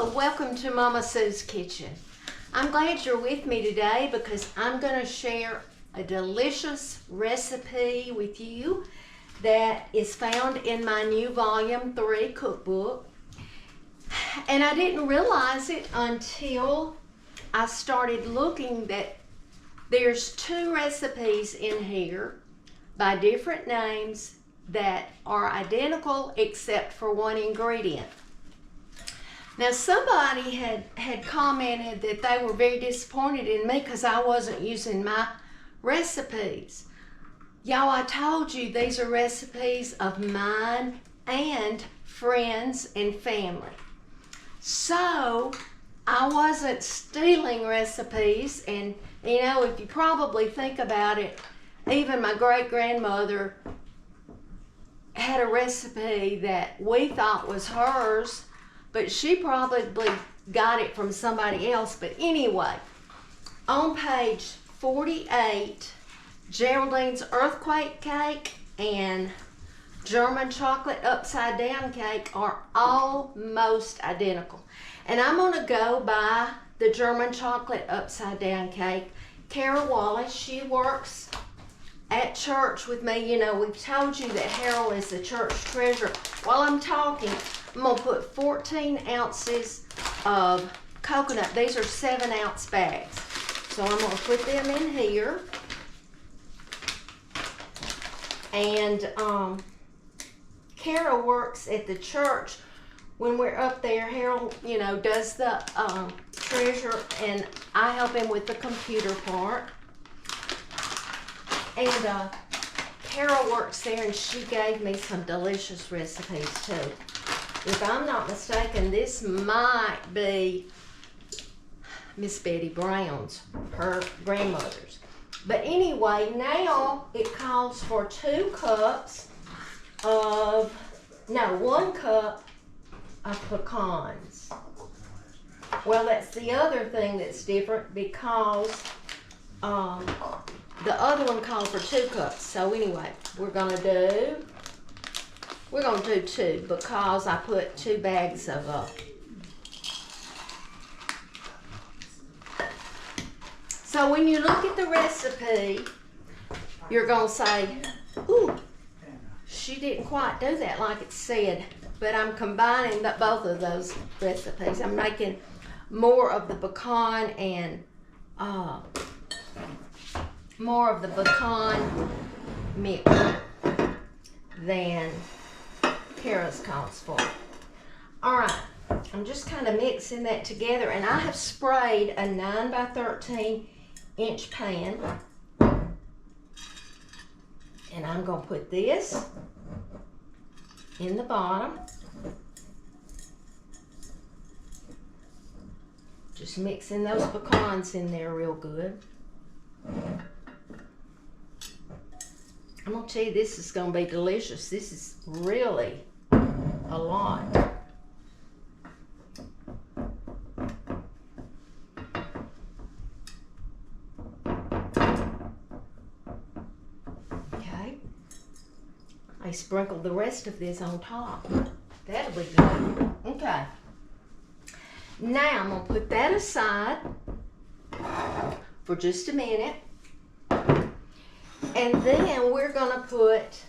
Hello, welcome to Mama Sue's Kitchen. I'm glad you're with me today because I'm going to share a delicious recipe with you that is found in my new Volume 3 cookbook. And I didn't realize it until I started looking that there's 2 recipes in here by different names that are identical except for one ingredient. Now somebody had commented that they were very disappointed in me because I wasn't using my recipes. Y'all, I told you these are recipes of mine and friends and family. So I wasn't stealing recipes, and you know, if you probably think about it, even my great-grandmother had a recipe that we thought was hers, but she probably got it from somebody else. But anyway, on page 48, Geraldine's earthquake cake and German chocolate upside down cake are almost identical. And I'm gonna go by the German chocolate upside down cake. Carol Wallace, she works at church with me. You know, we've told you that Harold is the church treasurer. While I'm talking, I'm gonna put 14 ounces of coconut. These are 7-ounce bags. So I'm gonna put them in here. And Carol works at the church. When we're up there, Harold, you know, does the treasure, and I help him with the computer part. And Carol works there, and she gave me some delicious recipes too. If I'm not mistaken, this might be Miss Betty Brown's, her grandmother's. But anyway, now it calls for 1 cup of pecans. Well, that's the other thing that's different because the other one called for 2 cups. So anyway, we're gonna do 2 because I put 2 bags of So when you look at the recipe, you're gonna say, ooh, she didn't quite do that like it said. But I'm combining both of those recipes. I'm making more of the pecan and more of the pecan mix than Kara's calls for. All right, I'm just kind of mixing that together, and I have sprayed a 9 by 13 inch pan, and I'm gonna put this in the bottom. Just mixing those pecans in there real good. I'm gonna tell you, this is gonna be delicious. This is really a lot. Okay. I sprinkled the rest of this on top. That'll be good. Okay. Now I'm gonna put that aside for just a minute. And then we're gonna put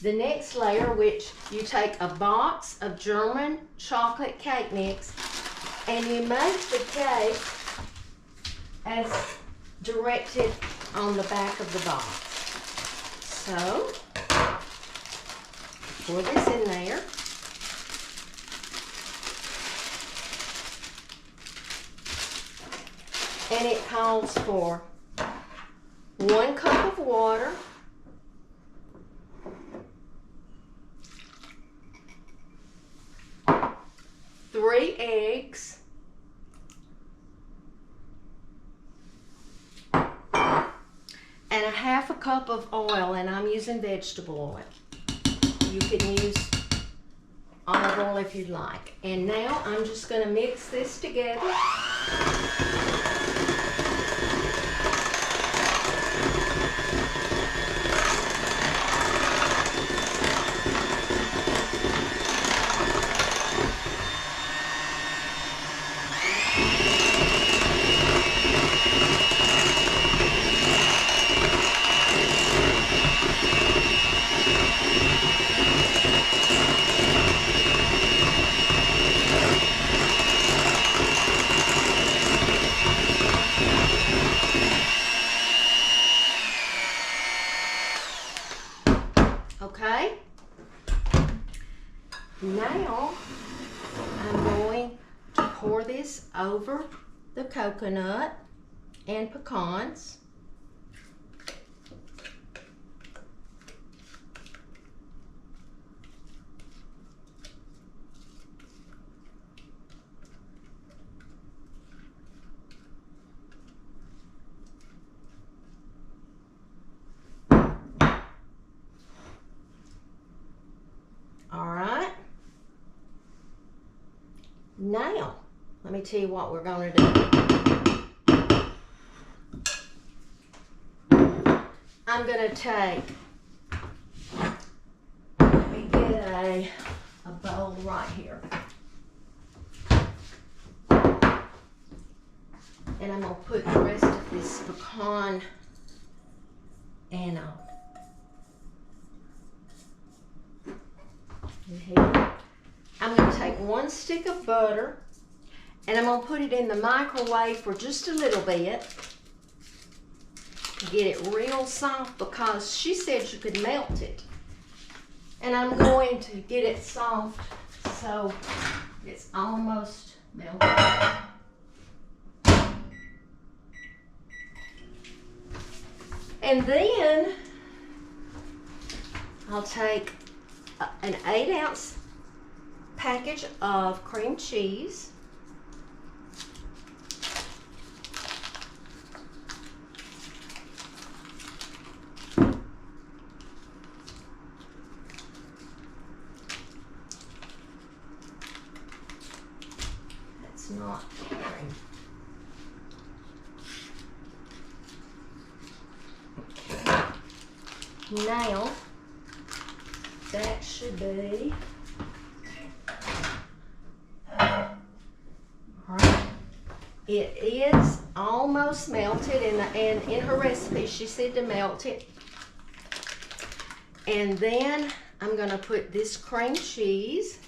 the next layer, which you take a box of German chocolate cake mix and you make the cake as directed on the back of the box. So, pour this in there. And it calls for 1 cup of water, 3 eggs, and 1/2 cup of oil, and I'm using vegetable oil. You can use olive oil if you'd like. And now I'm just going to mix this together. this over the coconut and pecans. All right. Now, let me tell you what we're going to do. I'm going to take, let me get a bowl right here. And I'm going to put the rest of this pecan and in here. I'm going to take 1 stick of butter and I'm going to put it in the microwave for just a little bit to get it real soft, because she said you could melt it. And I'm going to get it soft so it's almost melted. And then I'll take an 8-ounce package of cream cheese. That's not caring. Okay. Now that should be alright. It is almost melted, and in her recipe she said to melt it. And then I'm going to put this cream cheese.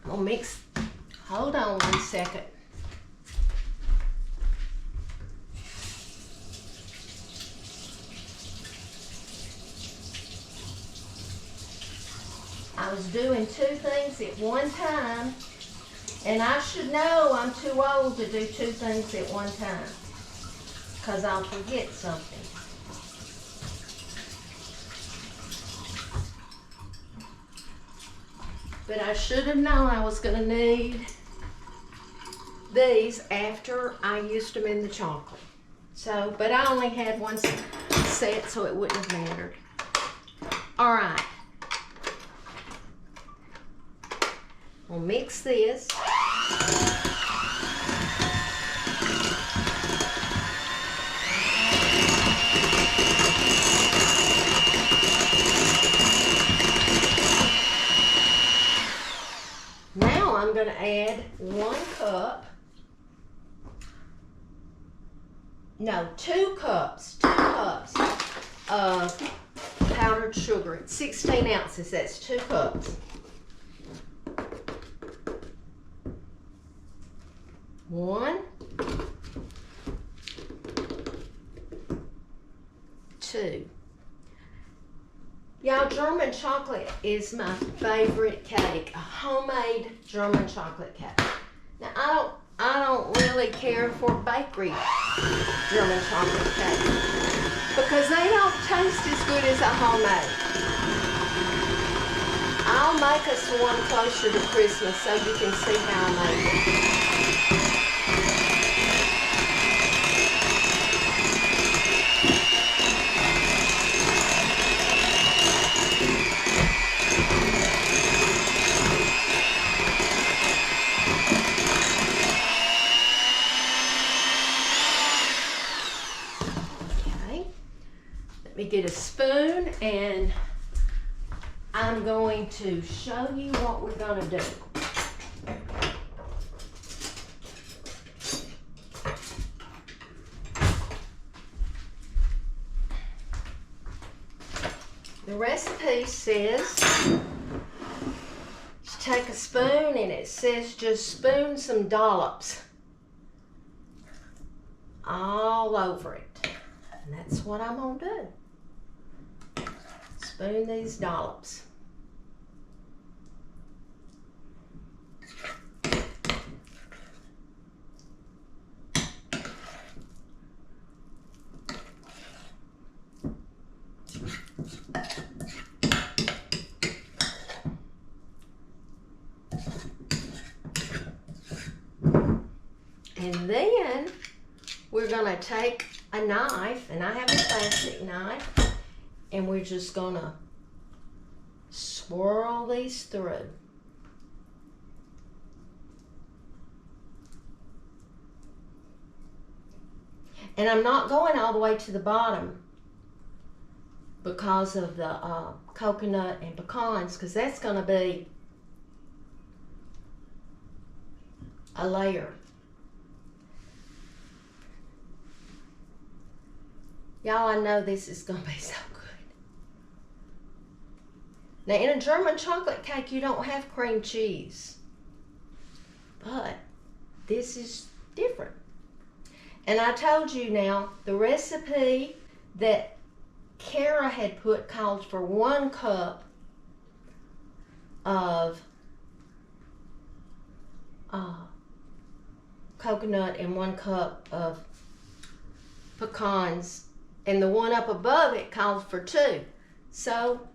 I'll mix. Hold on 1 second. I was doing 2 things at one time, and I should know I'm too old to do 2 things at one time, because I'll forget something. But I should have known I was going to need these after I used them in the chocolate. So, but I only had 1 set, so it wouldn't have mattered. All right. We'll mix this. Now I'm going to add 1 cup. No, 2 cups. 2 cups of powdered sugar. It's 16 ounces. That's 2 cups. 1, 2. Y'all, German chocolate is my favorite cake. A homemade German chocolate cake. Now I don't really care for bakery German chocolate cake, because they don't taste as good as a homemade. I'll make us one closer to Christmas so you can see how I make it. Get a spoon, and I'm going to show you what we're going to do. The recipe says to take a spoon, and it says just spoon some dollops all over it. And that's what I'm going to do. spoon these dollops. And then we're gonna take a knife, and I have a plastic knife, and we're just gonna swirl these through. And I'm not going all the way to the bottom because of the coconut and pecans, because that's gonna be a layer. Y'all, I know this is gonna be so good. Now, in a German chocolate cake, you don't have cream cheese, but this is different. And I told you now, the recipe that Kara had put called for 1 cup of coconut and 1 cup of pecans, and the one up above it called for 2. So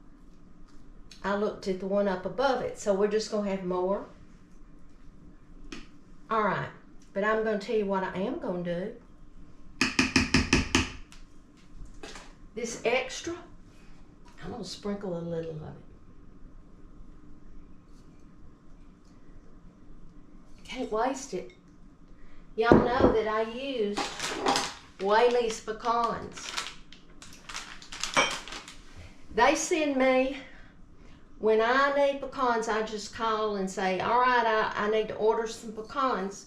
I looked at the one up above it. So we're just gonna have more. All right, but I'm gonna tell you what I am gonna do. This extra, I'm gonna sprinkle a little of it. Can't waste it. Y'all know that I use Whaley's pecans. They send me, when I need pecans, I just call and say, all right, I need to order some pecans,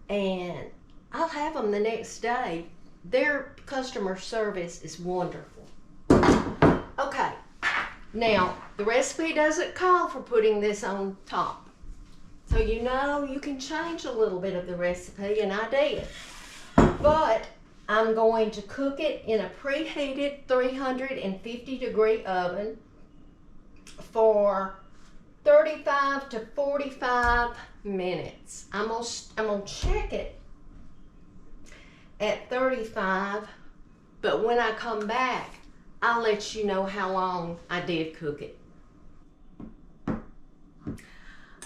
and I'll have them the next day. Their customer service is wonderful. Okay, now the recipe doesn't call for putting this on top. So you know you can change a little bit of the recipe, and I did. But I'm going to cook it in a preheated 350-degree oven for 35 to 45 minutes. I'm gonna check it at 35, but when I come back, I'll let you know how long I did cook it.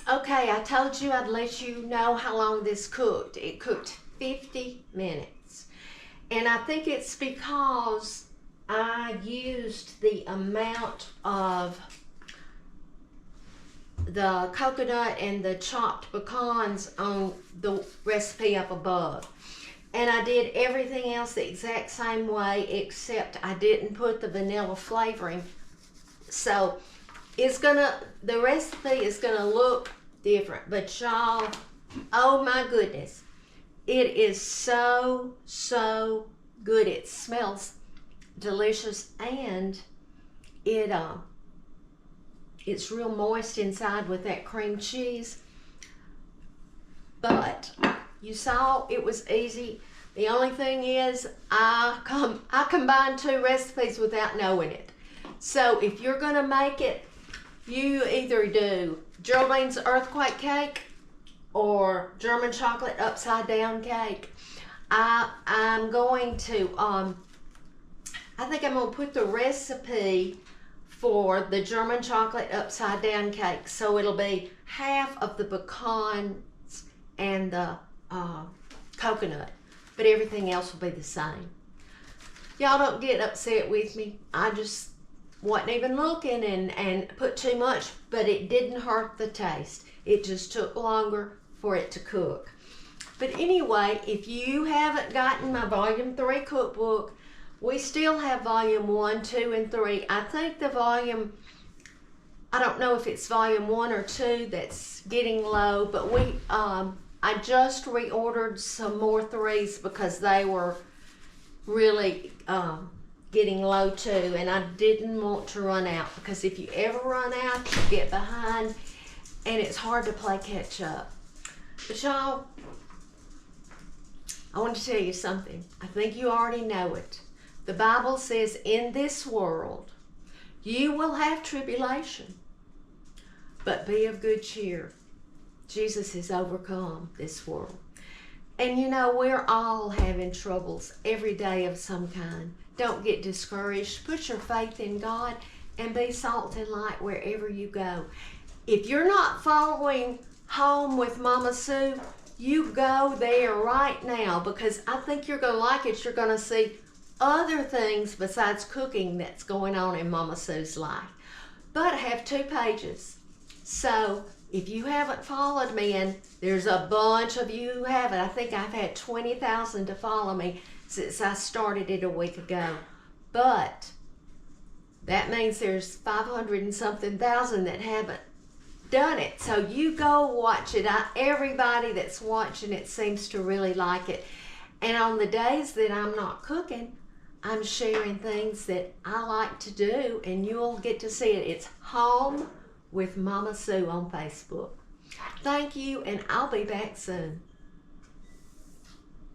Okay, I told you I'd let you know how long this cooked. It cooked 50 minutes. And I think it's because I used the amount of the coconut and the chopped pecans on the recipe up above. And I did everything else the exact same way, except I didn't put the vanilla flavoring. So the recipe is gonna look different, but y'all, oh my goodness, it is so good. It smells delicious, and it's real moist inside with that cream cheese. But you saw it was easy. The only thing is I combined 2 recipes without knowing it. So if you're gonna make it, you either do Geraldine's earthquake cake or German chocolate upside down cake. I'm going to I think I'm gonna put the recipe for the German chocolate upside down cake, so it'll be half of the pecans and the coconut, but everything else will be the same. Y'all don't get upset with me. I just wasn't even looking and put too much, but it didn't hurt the taste. It just took longer for it to cook. But anyway, if you haven't gotten my volume 3 cookbook, we still have volume 1, 2, and 3. I think the volume, I don't know if it's volume 1 or 2 that's getting low, but I just reordered some more 3s because they were really getting low too, and I didn't want to run out, because if you ever run out, you get behind, and it's hard to play catch up. But y'all, I want to tell you something. I think you already know it. The Bible says, in this world, You will have tribulation, but be of good cheer. Jesus has overcome this world. And you know, we're all having troubles every day of some kind. Don't get discouraged. Put your faith in God and be salt and light wherever you go. If you're not following Home with Mama Sue, you go there right now, because I think you're going to like it. You're going to see other things besides cooking that's going on in Mama Sue's life. But I have 2 pages. So if you haven't followed me, and there's a bunch of you who haven't, I think I've had 20,000 to follow me since I started it a week ago. But that means there's 500 and something thousand that haven't done it. So you go watch it. Everybody that's watching it seems to really like it. And on the days that I'm not cooking, I'm sharing things that I like to do, and you'll get to see it. It's Home with Mama Sue on Facebook. Thank you, and I'll be back soon.